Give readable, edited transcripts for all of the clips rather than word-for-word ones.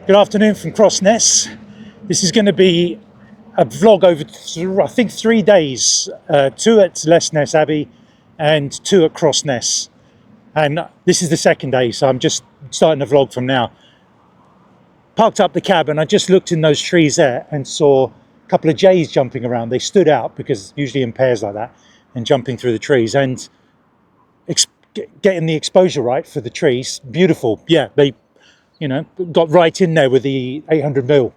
Good afternoon from Crossness. This is going to be a vlog over, I think, 3 days. 2 at Lesnes, Abbey, and 2 at Crossness. And this is the second day, so I'm just starting the vlog from now. Parked up the cab and I just looked in those trees there and saw a couple of jays jumping around. They stood out because usually in pairs like that and jumping through the trees and getting the exposure right for the trees. Beautiful. Yeah, they got right in there with the 800mm,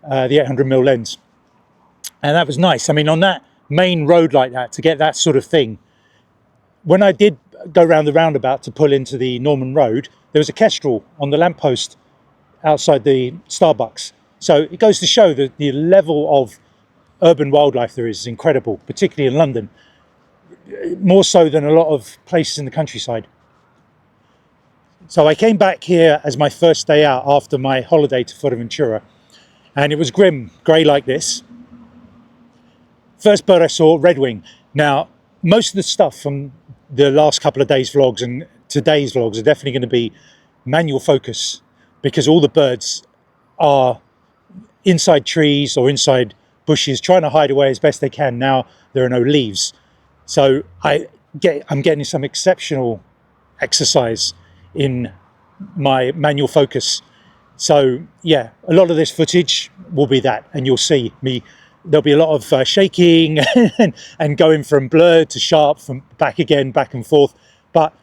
the 800mm lens. And that was nice. I mean, on that main road like that, to get that sort of thing, when I did go round the roundabout to pull into the Norman Road, there was a kestrel on the lamppost outside the Starbucks. So it goes to show that the level of urban wildlife there is incredible, particularly in London, more so than a lot of places in the countryside. So I came back here as my first day out after my holiday to Fuerteventura, and it was grim, grey like this. First bird I saw, redwing. Now, most of the stuff from the last couple of days' vlogs and today's vlogs are definitely going to be manual focus, because all the birds are inside trees or inside bushes trying to hide away as best they can. Now there are no leaves. So I'm getting some exceptional exercise in my manual focus. So yeah, a lot of this footage will be that, and you'll see me. There'll be a lot of shaking and going from blur to sharp, from back again, back and forth. But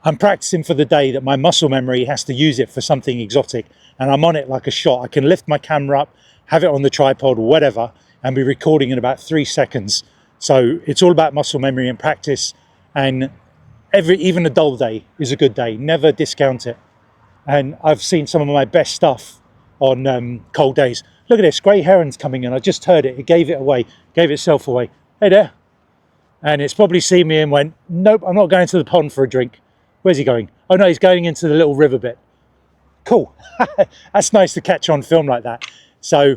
I'm practicing for the day that my muscle memory has to use it for something exotic, and I'm on it like a shot. I can lift my camera up, have it on the tripod or whatever, and be recording in about 3 seconds. So it's all about muscle memory and practice, and even a dull day is a good day. Never discount it. And I've seen some of my best stuff on cold days. Look at this, grey heron's coming in. I just heard it. It gave it away, gave itself away. Hey there. And it's probably seen me and went, nope, I'm not going to the pond for a drink. Where's he going? Oh no, he's going into the little river bit. Cool. That's nice to catch on film like that. So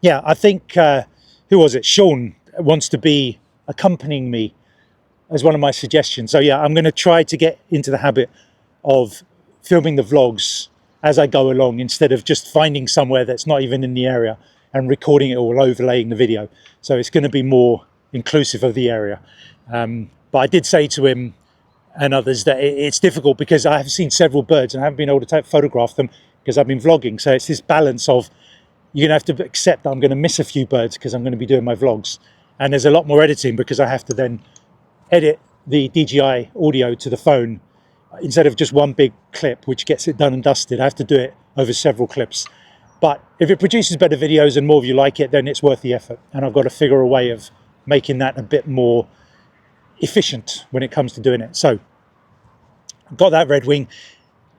yeah, I think, who was it? Sean wants to be accompanying me as one of my suggestions. So yeah, I'm going to try to get into the habit of filming the vlogs as I go along, instead of just finding somewhere that's not even in the area and recording it or overlaying the video. So it's going to be more inclusive of the area. But I did say to him and others that it's difficult because I have seen several birds and I haven't been able to photograph them because I've been vlogging. So it's this balance of, you're going to have to accept that I'm going to miss a few birds because I'm going to be doing my vlogs. And there's a lot more editing because I have to then edit the DJI audio to the phone instead of just one big clip, which gets it done and dusted. I have to do it over several clips. But if it produces better videos and more of you like it, then it's worth the effort. And I've got to figure a way of making that a bit more efficient when it comes to doing it. So I've got that redwing.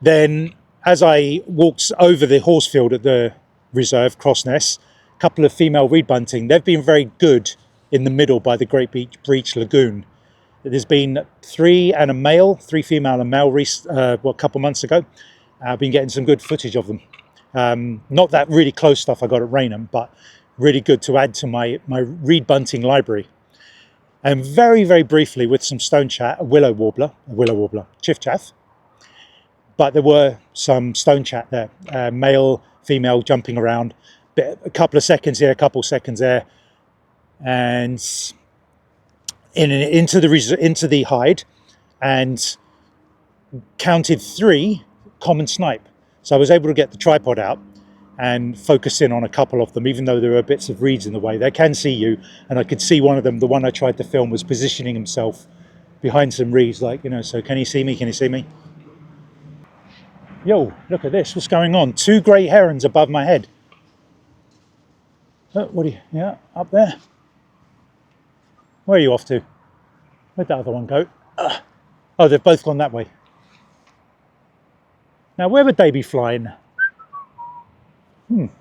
Then as I walked over the horse field at the reserve, Crossness, a couple of female reed bunting. They've been very good in the middle by the Great Breach Lagoon. There's been 3 female and male a couple months ago. I've been getting some good footage of them. Not that really close stuff I got at Raynham, but really good to add to my reed bunting library. And very, very briefly with some stone chat, a willow warbler, chiff chaff. But there were some stone chat there, male, female jumping around, a couple of seconds here, a couple of seconds there, and into the hide, and counted 3 common snipe. So I was able to get the tripod out and focus in on a couple of them, even though there were bits of reeds in the way. They can see you, and I could see one of them, the one I tried to film, was positioning himself behind some reeds, like, so can he see me? Can he see me? Yo, look at this, what's going on? 2 grey herons above my head. Oh, yeah, up there. Where are you off to? Where'd that other one go? Oh, they've both gone that way. Now, where would they be flying? Don't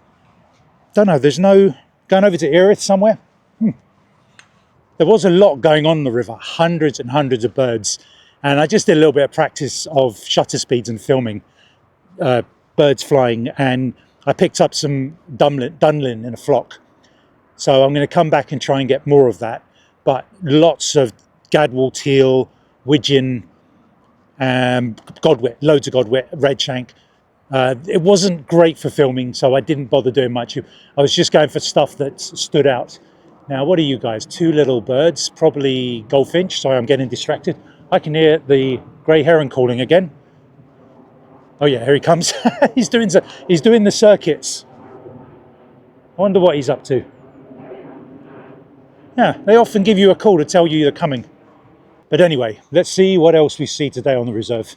know, there's no... Going over to Erith somewhere? There was a lot going on in the river, hundreds and hundreds of birds. And I just did a little bit of practice of shutter speeds and filming birds flying. And I picked up some dunlin in a flock. So I'm going to come back and try and get more of that. But lots of gadwall teal, widgeon, godwit, loads of godwit, redshank, It wasn't great for filming, so I didn't bother doing much. I was just going for stuff that stood out. Now, what are you guys? Two little birds, probably goldfinch. Sorry, I'm getting distracted. I can hear the grey heron calling again. Oh yeah, here he comes. He's doing the circuits. I wonder what he's up to. Yeah, they often give you a call to tell you they're coming. But anyway, let's see what else we see today on the reserve.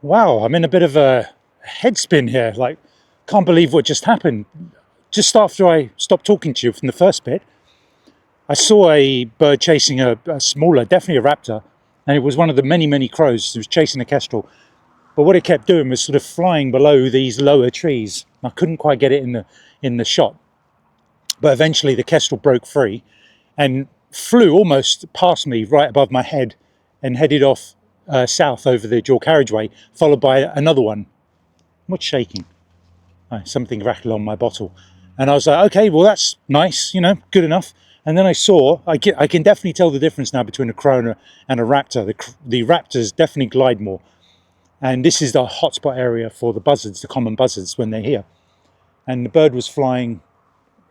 Wow, I'm in a bit of a head spin here. Like, can't believe what just happened. Just after I stopped talking to you from the first bit, I saw a bird chasing a smaller, definitely a raptor, and it was one of the many, many crows. It was chasing a kestrel. But what it kept doing was sort of flying below these lower trees. I couldn't quite get it in the shot. But eventually the kestrel broke free and flew almost past me right above my head and headed off south over the dual carriageway, followed by another one. What's shaking? Oh, something rattled on my bottle. And I was like, okay, well, that's nice, you know, good enough. And then I saw, I can definitely tell the difference now between a crow and a raptor. The raptors definitely glide more. And this is the hotspot area for the buzzards, the common buzzards, when they're here. And the bird was flying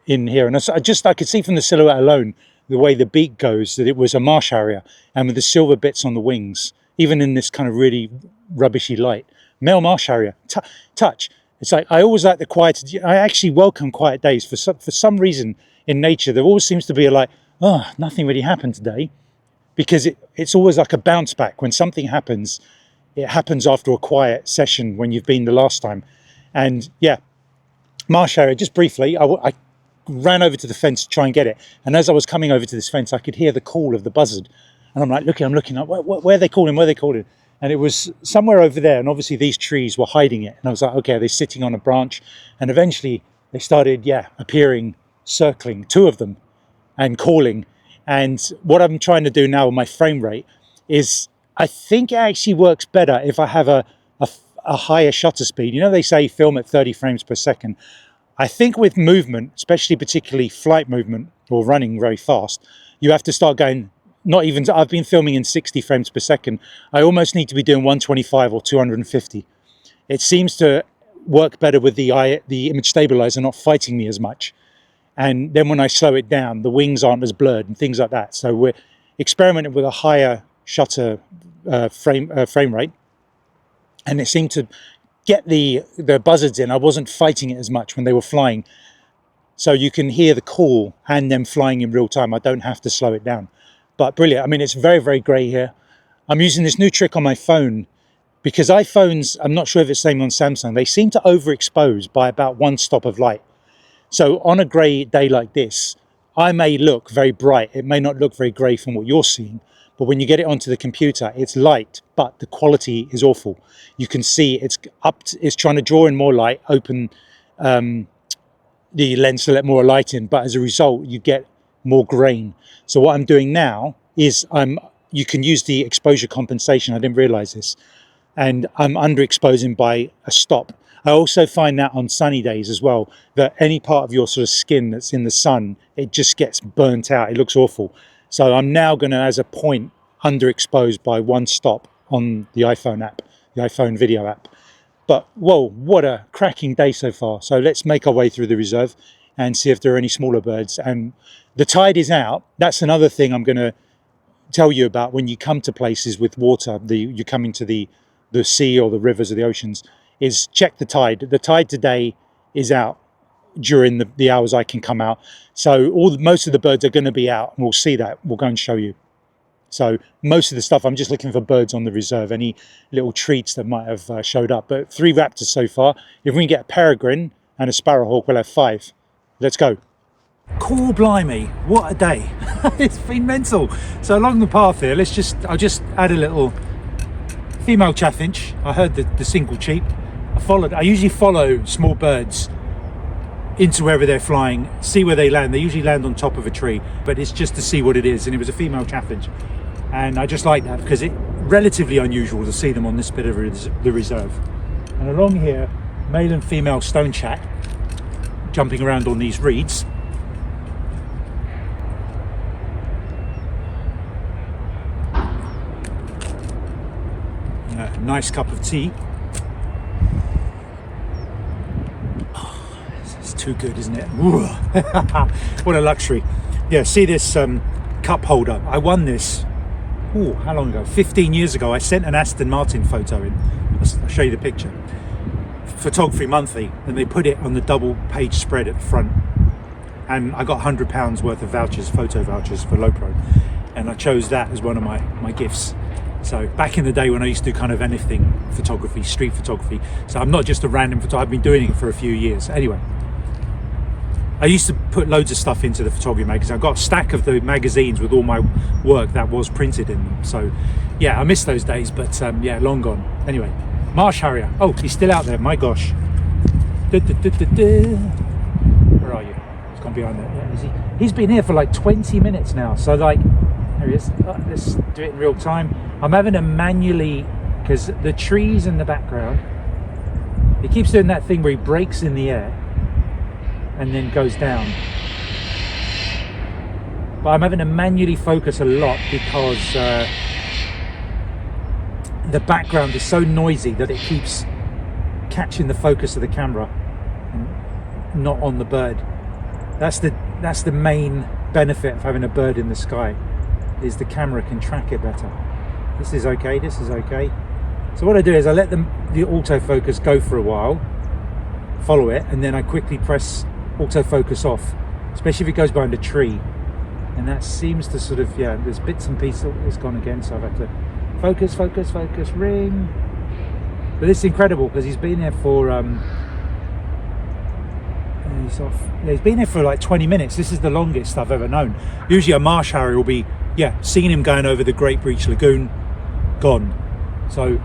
in here. And I could see from the silhouette alone, the way the beak goes, that it was a marsh harrier. And with the silver bits on the wings, even in this kind of really rubbishy light. Male marsh harrier, touch. It's like, I always like the quiet. I actually welcome quiet days. For some reason in nature, there always seems to be nothing really happened today. Because it's always like a bounce back. When something happens, it happens after a quiet session when you've been the last time. And yeah, marsh harrier, just briefly, I ran over to the fence to try and get it. And as I was coming over to this fence, I could hear the call of the buzzard. And I'm like, I'm looking up, where are they calling? Where are they calling? And it was somewhere over there. And obviously these trees were hiding it. And I was like, okay, they're sitting on a branch. And eventually they started, appearing, circling, two of them, and calling. And what I'm trying to do now with my frame rate is, I think it actually works better if I have a higher shutter speed. You know, they say film at 30 frames per second. I think with movement, especially particularly flight movement or running very fast, you have to start going, I've been filming in 60 frames per second. I almost need to be doing 125 or 250. It seems to work better with the image stabilizer not fighting me as much. And then when I slow it down, the wings aren't as blurred and things like that. So we're experimenting with a higher shutter frame rate, and it seemed to get the buzzards in. I wasn't fighting it as much when they were flying, so you can hear the call and them flying in real time. I don't have to slow it down. But brilliant. I mean, it's very, very grey here. I'm using this new trick on my phone because iPhones, I'm not sure if it's the same on Samsung, they seem to overexpose by about one stop of light. So on a grey day like this, I may look very bright. It may not look very grey from what you're seeing, but when you get it onto the computer, it's light, but the quality is awful. You can see it's trying to draw in more light, open the lens to let more light in, but as a result, you get more grain. So what I'm doing now is you can use the exposure compensation. I didn't realize this. And I'm underexposing by a stop. I also find that on sunny days as well, that any part of your sort of skin that's in the sun, it just gets burnt out. It looks awful. So I'm now going to, as a point, underexpose by one stop on the iPhone app, the iPhone video app. But whoa, what a cracking day so far. So let's make our way through the reserve and see if there are any smaller birds. And the tide is out. That's another thing I'm going to tell you about when you come to places with water. You're coming to the sea or the rivers or the oceans, is check the tide. The tide today is out during the hours I can come out. So most of the birds are going to be out, and we'll see that. We'll go and show you. So most of the stuff, I'm just looking for birds on the reserve, any little treats that might have showed up. But 3 raptors so far. If we can get a peregrine and a sparrowhawk, we'll have 5. Let's go. Cool blimey, what a day. It's been mental. So along the path here, I'll just add a little female chaffinch. I heard the single cheep. I usually follow small birds into wherever they're flying, see where they land. They usually land on top of a tree, but it's just to see what it is. And it was a female chaffinch. And I just like that because it's relatively unusual to see them on this bit of the reserve. And along here, male and female stonechat jumping around on these reeds. Nice cup of tea. too good, isn't it? What a luxury. Yeah, see this cup holder? I won this, how long ago? 15 years ago. I sent an Aston Martin photo in. I'll show you the picture. Photography Monthly, and they put it on the double page spread at the front. And I got £100 worth of vouchers, photo vouchers for Lopro. And I chose that as one of my gifts. So back in the day when I used to do kind of anything photography, street photography. So I'm not just a random photographer, I've been doing it for a few years. Anyway, I used to put loads of stuff into the photography magazine. I've got a stack of the magazines with all my work that was printed in them. So yeah, I miss those days, but yeah, long gone. Anyway, Marsh Harrier. Oh, he's still out there, my gosh. Where are you? He's gone behind there. Yeah, is he? He's been here for like 20 minutes now. So like, there he is. Let's do it in real time. I'm having to manually, because the trees in the background, he keeps doing that thing where he breaks in the air and then goes down. But I'm having to manually focus a lot because the background is so noisy that it keeps catching the focus of the camera and not on the bird. That's the main benefit of having a bird in the sky, is the camera can track it better. This is okay, this is okay. So what I do is I let the autofocus go for a while, follow it, and then I quickly press autofocus off, especially if it goes behind a tree. And that seems to sort of, yeah, there's bits and pieces. It's gone again, so I've had to focus, focus, focus, ring. But this is incredible because he's been here for he's off. Yeah, he's been here for like 20 minutes. This is the longest I've ever known. Usually a marsh harrier will be, yeah, seeing him going over the Great Breach Lagoon, gone. So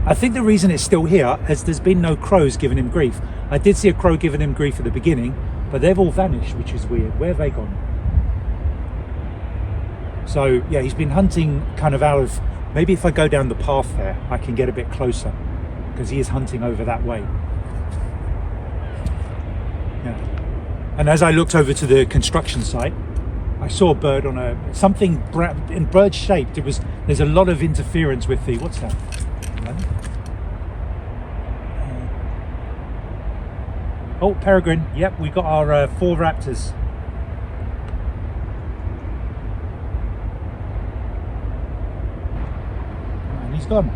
I think the reason it's still here is there's been no crows giving him grief. I did see a crow giving him grief at the beginning, but they've all vanished, which is weird. Where have they gone? So yeah, he's been hunting kind of out of, maybe if I go down the path there, I can get a bit closer, because he is hunting over that way. Yeah. And as I looked over to the construction site, I saw a bird on something in bird shaped. There's a lot of interference with the, what's that? Oh, peregrine. Yep, we got our 4 raptors. And he's gone.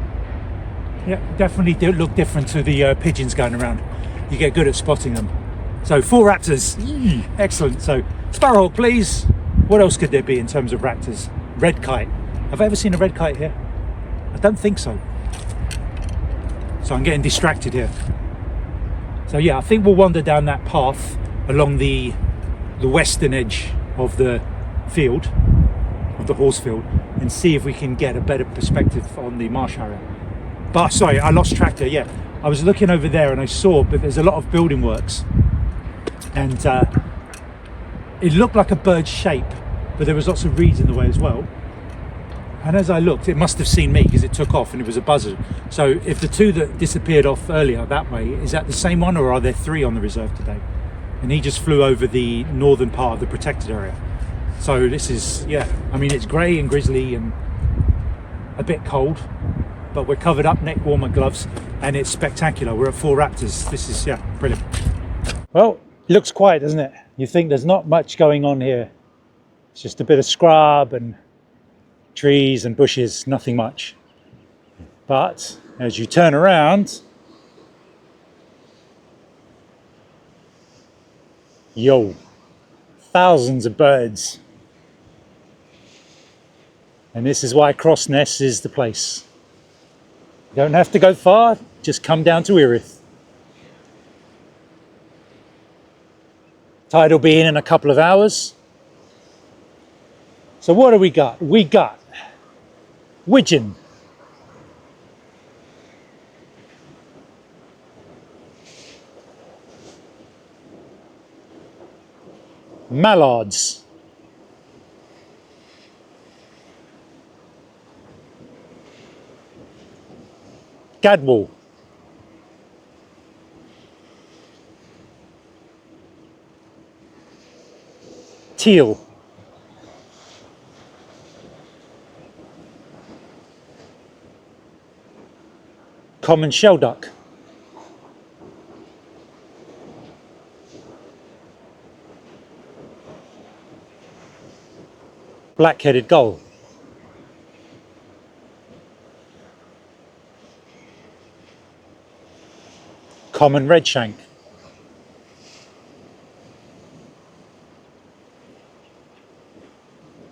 Yeah, definitely do look different to the pigeons going around. You get good at spotting them. So 4 raptors. Excellent. So sparrowhawk, please. What else could there be in terms of raptors? Red kite. Have I ever seen a red kite here? I don't think so. So I'm getting distracted here. So yeah, I think we'll wander down that path along the western edge of the field, of the horse field, and see if we can get a better perspective on the marsh harrier. But sorry, I lost track there. Yeah, I was looking over there and I saw, but there's a lot of building works, and it looked like a bird shape, but there was lots of reeds in the way as well. And as I looked, it must have seen me because it took off and it was a buzzard. So if the 2 that disappeared off earlier that way, is that the same one, or are there 3 on the reserve today? And he just flew over the northern part of the protected area. So this is, yeah, I mean, it's grey and grizzly and a bit cold, but we're covered up, neck warmer, gloves, and it's spectacular. We're at 4 raptors. This is, yeah, brilliant. Well, it looks quiet, doesn't it? You think there's not much going on here. It's just a bit of scrub and trees and bushes, nothing much. But as you turn around, yo, thousands of birds. And this is why Crossness is the place. You don't have to go far, just come down to Erith. Tide will be in a couple of hours. So what do we got? We got widgeon, mallards, gadwall, teal, common shelduck, black-headed gull. Common redshank.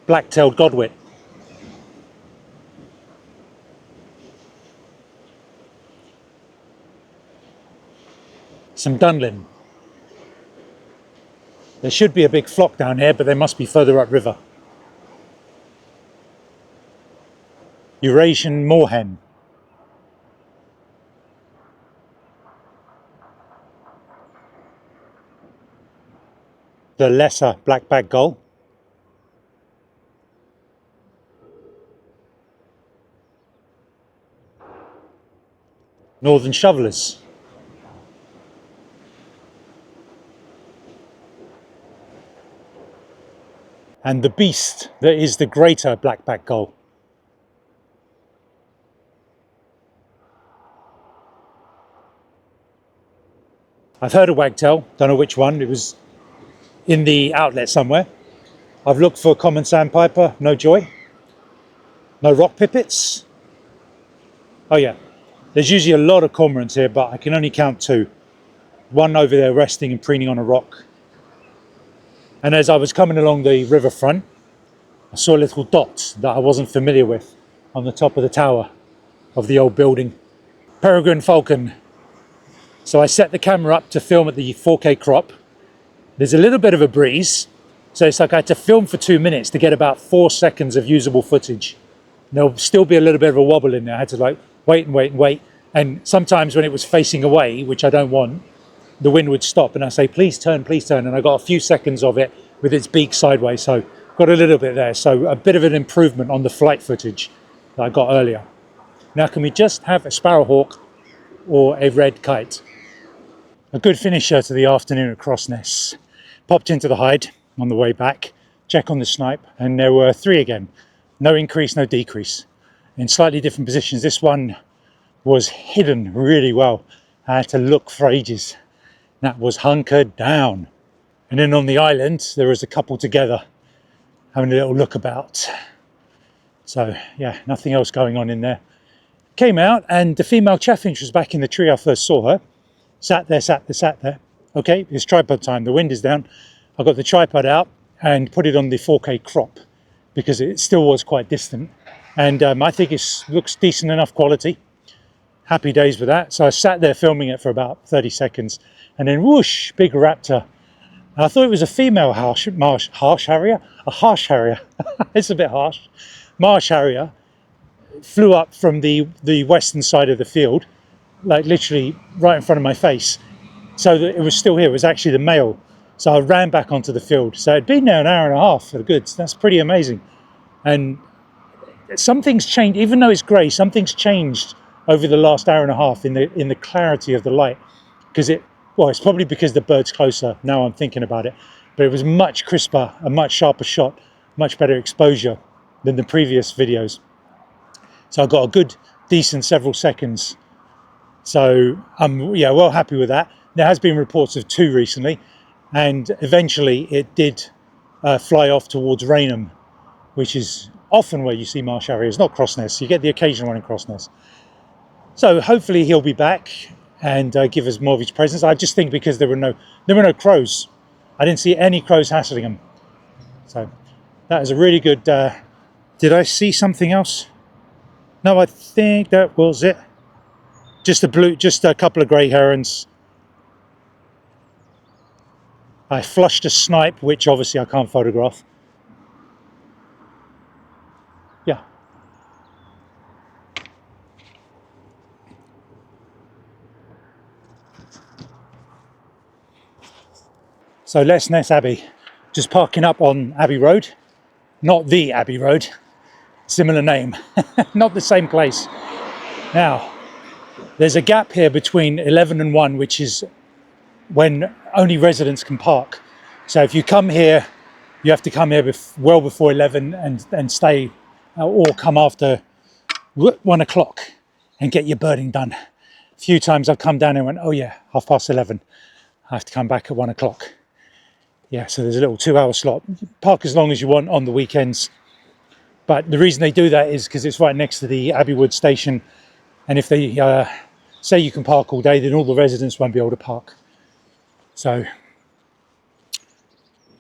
Black-tailed godwit. Some dunlin. There should be a big flock down here, but they must be further upriver. Eurasian moorhen. The lesser black-backed gull. Northern shovelers. And the beast that is the greater black-backed gull. I've heard a wagtail, don't know which one, it was in the outlet somewhere. I've looked for common sandpiper, no joy. No rock pipits. Oh yeah, there's usually a lot of cormorants here, but I can only count two. One over there resting and preening on a rock. And as I was coming along the riverfront, I saw a little dot that I wasn't familiar with on the top of the tower of the old building. Peregrine falcon. So I set the camera up to film at the 4K crop. There's a little bit of a breeze, so it's like I had to film for 2 minutes to get about 4 seconds of usable footage. There'll still be a little bit of a wobble in there. I had to like wait and wait and wait. And sometimes when it was facing away, which I don't want, the wind would stop and I say, please turn, and I got a few seconds of it with its beak sideways, so got a little bit there. So a bit of an improvement on the flight footage that I got earlier. Now can we just have a sparrowhawk or a red kite? A good finisher to the afternoon at Crossness. Popped into the hide on the way back, check on the snipe, and there were 3 again. No increase, no decrease. In slightly different positions. This one was hidden really well. I had to look for ages. That was hunkered down. And then on the island, there was a couple together having a little look about. So yeah, nothing else going on in there. Came out and the female chaffinch was back in the tree I first saw her. Sat there. Okay, it's tripod time. The wind is down. I got the tripod out and put it on the 4K crop because it still was quite distant. And I think it looks decent enough quality. Happy days with that. So I sat there filming it for about 30 seconds and then whoosh, big raptor. And I thought it was a female harsh harrier. It's a bit harsh. Marsh harrier flew up from the western side of the field, like literally right in front of my face. So that it was still here. It was actually the male. So I ran back onto the field. So it'd been there an hour and a half for the goods. That's pretty amazing. And something's changed, even though it's grey, something's changed over the last hour and a half in the clarity of the light. Because it's probably because the bird's closer, now I'm thinking about it. But it was much crisper, a much sharper shot, much better exposure than the previous videos. So I got a good, decent several seconds. So I'm well happy with that. There has been reports of 2 recently, and eventually it did fly off towards Rainham, which is often where you see marsh harriers, not Crossness. You get the occasional one in Crossness. So hopefully he'll be back and give us more of his presence. I just think because there were no crows. I didn't see any crows hassling him. So that is a really good. Did I see something else? No, I think that was it. Just a couple of grey herons. I flushed a snipe, which obviously I can't photograph. Yeah. So Lesnes Abbey, just parking up on Abbey Road, not the Abbey Road, similar name, not the same place. Now, there's a gap here between 11 and 1, which is when only residents can park. So if you come here, you have to come here well before 11 and stay, or come after 1 o'clock and get your birding done. A few times I've come down and went, oh yeah, 11:30. I have to come back at 1 o'clock. Yeah, so there's a little 2-hour slot. Park as long as you want on the weekends. But the reason they do that is because it's right next to the Abbey Wood station, and if they say you can park all day, then all the residents won't be able to park. So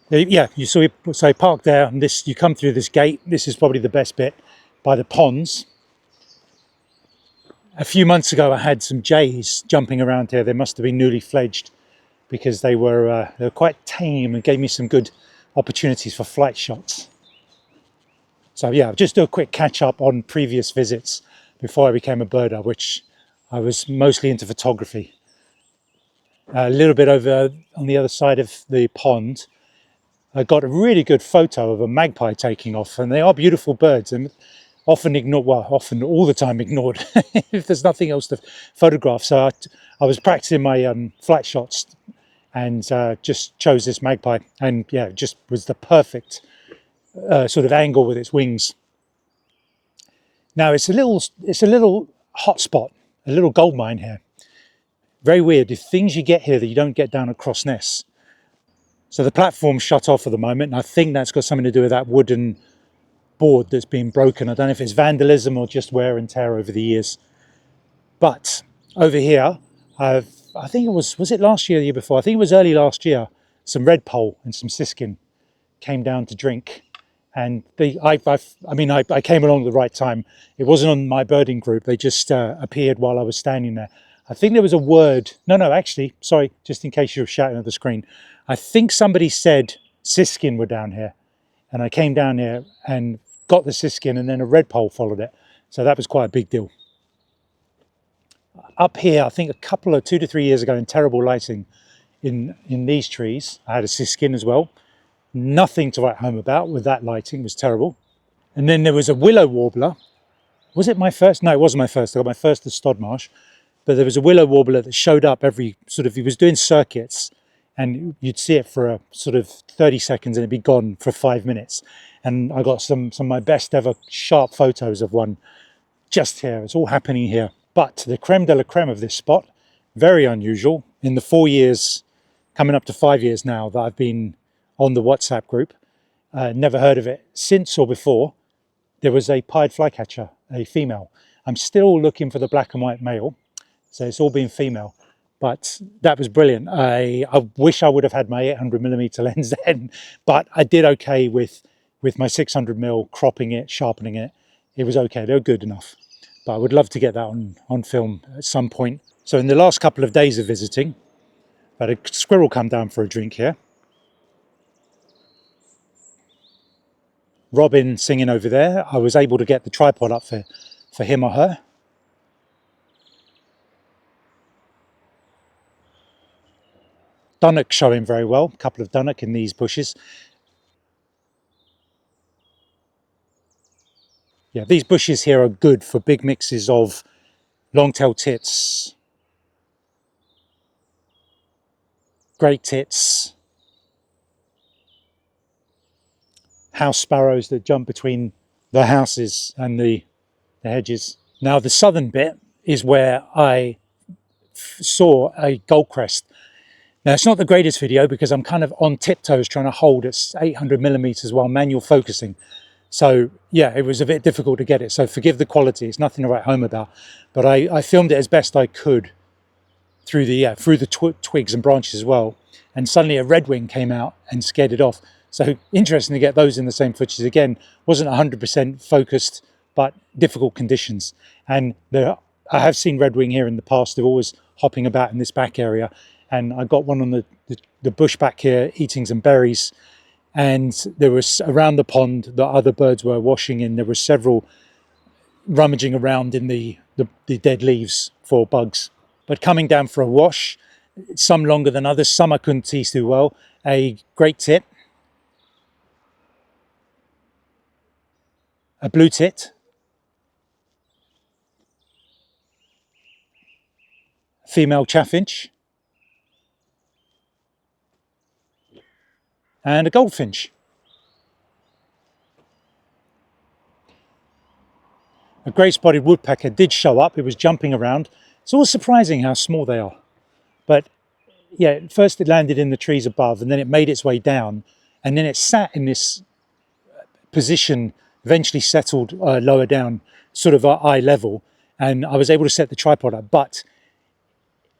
yeah, you so park there, and this, you come through this gate. This is probably the best bit, by the ponds. A few months ago, I had some jays jumping around here. They must have been newly fledged, because they were quite tame and gave me some good opportunities for flight shots. So yeah, just do a quick catch up on previous visits before I became a birder, which I was mostly into photography. A little bit over on the other side of the pond, I got a really good photo of a magpie taking off, and they are beautiful birds and often ignored, well, often all the time ignored if there's nothing else to photograph. So I was practicing my flight shots and just chose this magpie, and yeah, it just was the perfect sort of angle with its wings. Now it's a little hot spot, a little gold mine here. Very weird. The things you get here that you don't get down at Crossness. So the platform's shut off at the moment, and I think that's got something to do with that wooden board that's been broken. I don't know if it's vandalism or just wear and tear over the years. But over here, I think it was it last year or the year before? I think it was early last year. Some red pole and some siskin came down to drink. And I came along at the right time. It wasn't on my birding group. They just appeared while I was standing there. I think there was a word. No, actually, sorry, just in case you were shouting at the screen. I think somebody said siskin were down here. And I came down here and got the siskin, and then a red pole followed it. So that was quite a big deal. Up here, I think 2 to 3 years ago, in terrible lighting in these trees, I had a siskin as well. Nothing to write home about with that lighting. It was terrible. And then there was a willow warbler. Was it my first? No, it wasn't my first. I got my first at Stodmarsh. But there was a willow warbler that showed up every sort of, he was doing circuits, and you'd see it for a sort of 30 seconds and it'd be gone for 5 minutes. And I got some of my best ever sharp photos of one just here. It's all happening here. But the creme de la creme of this spot, very unusual. In the 4 years, coming up to 5 years now that I've been on the WhatsApp group, never heard of it since or before, there was a pied flycatcher, a female. I'm still looking for the black and white male, so it's all been female. But that was brilliant. I wish I would have had my 800mm lens then, but I did okay with my 600mm, cropping it, sharpening it. It was okay, they were good enough. But I would love to get that on film at some point. So in the last couple of days of visiting, I had a squirrel come down for a drink here. Robin singing over there. I was able to get the tripod up for him or her. Dunnock showing very well, a couple of dunnock in these bushes. Yeah, these bushes here are good for big mixes of long-tailed tits, great tits, house sparrows that jump between the houses and the hedges. Now the southern bit is where I saw a goldcrest. Now it's not the greatest video because I'm kind of on tiptoes trying to hold at 800mm while manual focusing. So yeah, it was a bit difficult to get it. So forgive the quality, it's nothing to write home about. But I filmed it as best I could through the twigs and branches as well. And suddenly a redwing came out and scared it off. So interesting to get those in the same footage. Again, wasn't 100% focused, but difficult conditions. And I have seen redwing here in the past. They're always hopping about in this back area. And I got one on the bush back here eating some berries. And there was around the pond that other birds were washing in. There were several rummaging around in the dead leaves for bugs. But coming down for a wash, some longer than others, some I couldn't see too well. A great tit, a blue tit, female chaffinch, and a goldfinch. A grey-spotted woodpecker did show up. It was jumping around. It's always surprising how small they are. But yeah, first it landed in the trees above, and then it made its way down, and then it sat in this position eventually settled lower down, sort of eye level, and I was able to set the tripod up. But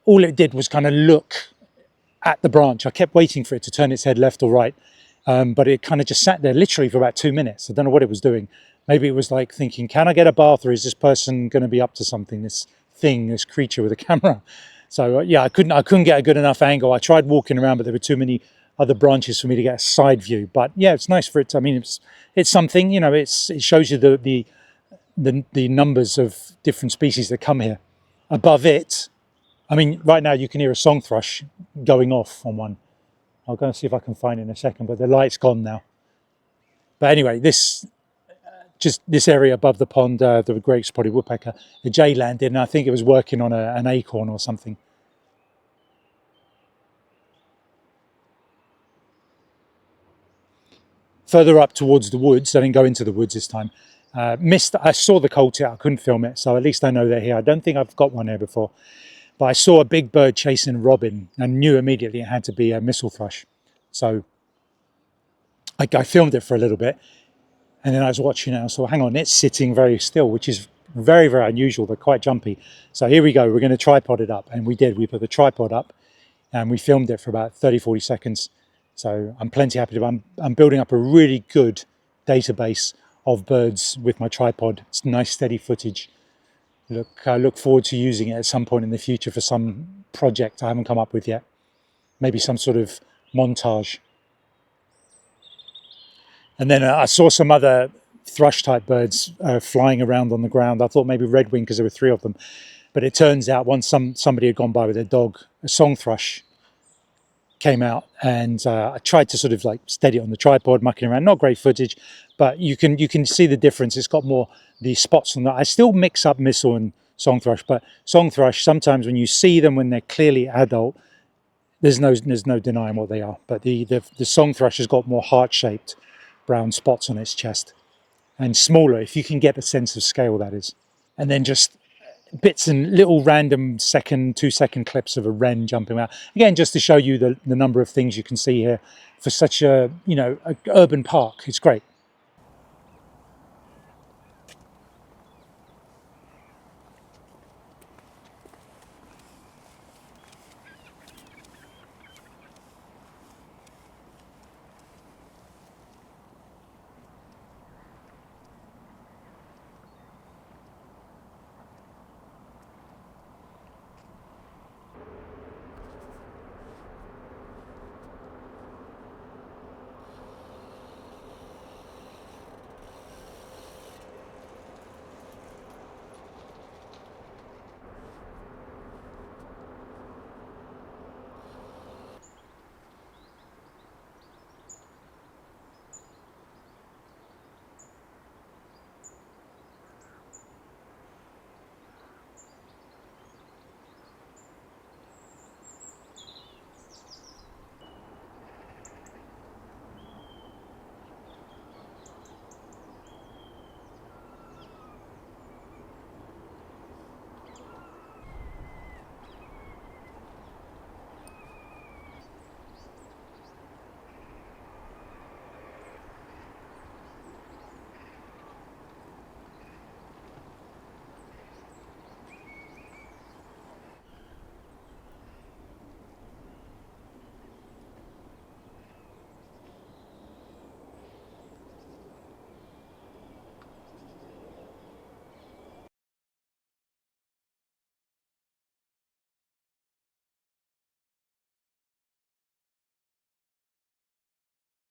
all it did was kind of look at the branch. I kept waiting for it to turn its head left or right, but it kind of just sat there literally for about 2 minutes. I don't know what it was doing. Maybe it was like thinking, can I get a bath, or is this person going to be up to something, this creature with a camera? So yeah, I couldn't get a good enough angle. I tried walking around, but there were too many other branches for me to get a side view. But yeah, it's nice for it to, I mean, it's something, you know, it shows you the numbers of different species that come here. Above it, I mean, right now you can hear a song thrush going off on one. I'll go and see if I can find it in a second, but the light's gone now. But anyway, this area above the pond, the great spotted woodpecker, the jay landed, and I think it was working on an acorn or something. Further up towards the woods, I didn't go into the woods this time. I saw the coal tit, I couldn't film it, so at least I know they're here. I don't think I've got one here before. But I saw a big bird chasing a robin and knew immediately it had to be a missel thrush. So I filmed it for a little bit, and then I was watching it and I thought, hang on, it's sitting very still, which is very, very unusual. They're quite jumpy. So here we go, we're going to tripod it up. And we did. We put the tripod up and we filmed it for about 30, 40 seconds. So I'm plenty happy. I'm building up a really good database of birds with my tripod. It's nice, steady footage. I look forward to using it at some point in the future for some project I haven't come up with yet. Maybe some sort of montage. And then I saw some other thrush type birds flying around on the ground. I thought maybe redwing because there were 3 of them. But it turns out once somebody had gone by with their dog, a song thrush came out, and I tried to sort of like steady it on the tripod, mucking around. Not great footage, but you can see the difference. It's got more the spots on that. I still mix up missel and song thrush, but song thrush, sometimes when you see them when they're clearly adult, there's no denying what they are. But the song thrush has got more heart-shaped brown spots on its chest, and smaller, if you can get a sense of scale, that is. And then just bits and little random 2-second clips of a wren jumping out. Again, just to show you the number of things you can see here for such a, you know, a urban park. It's great.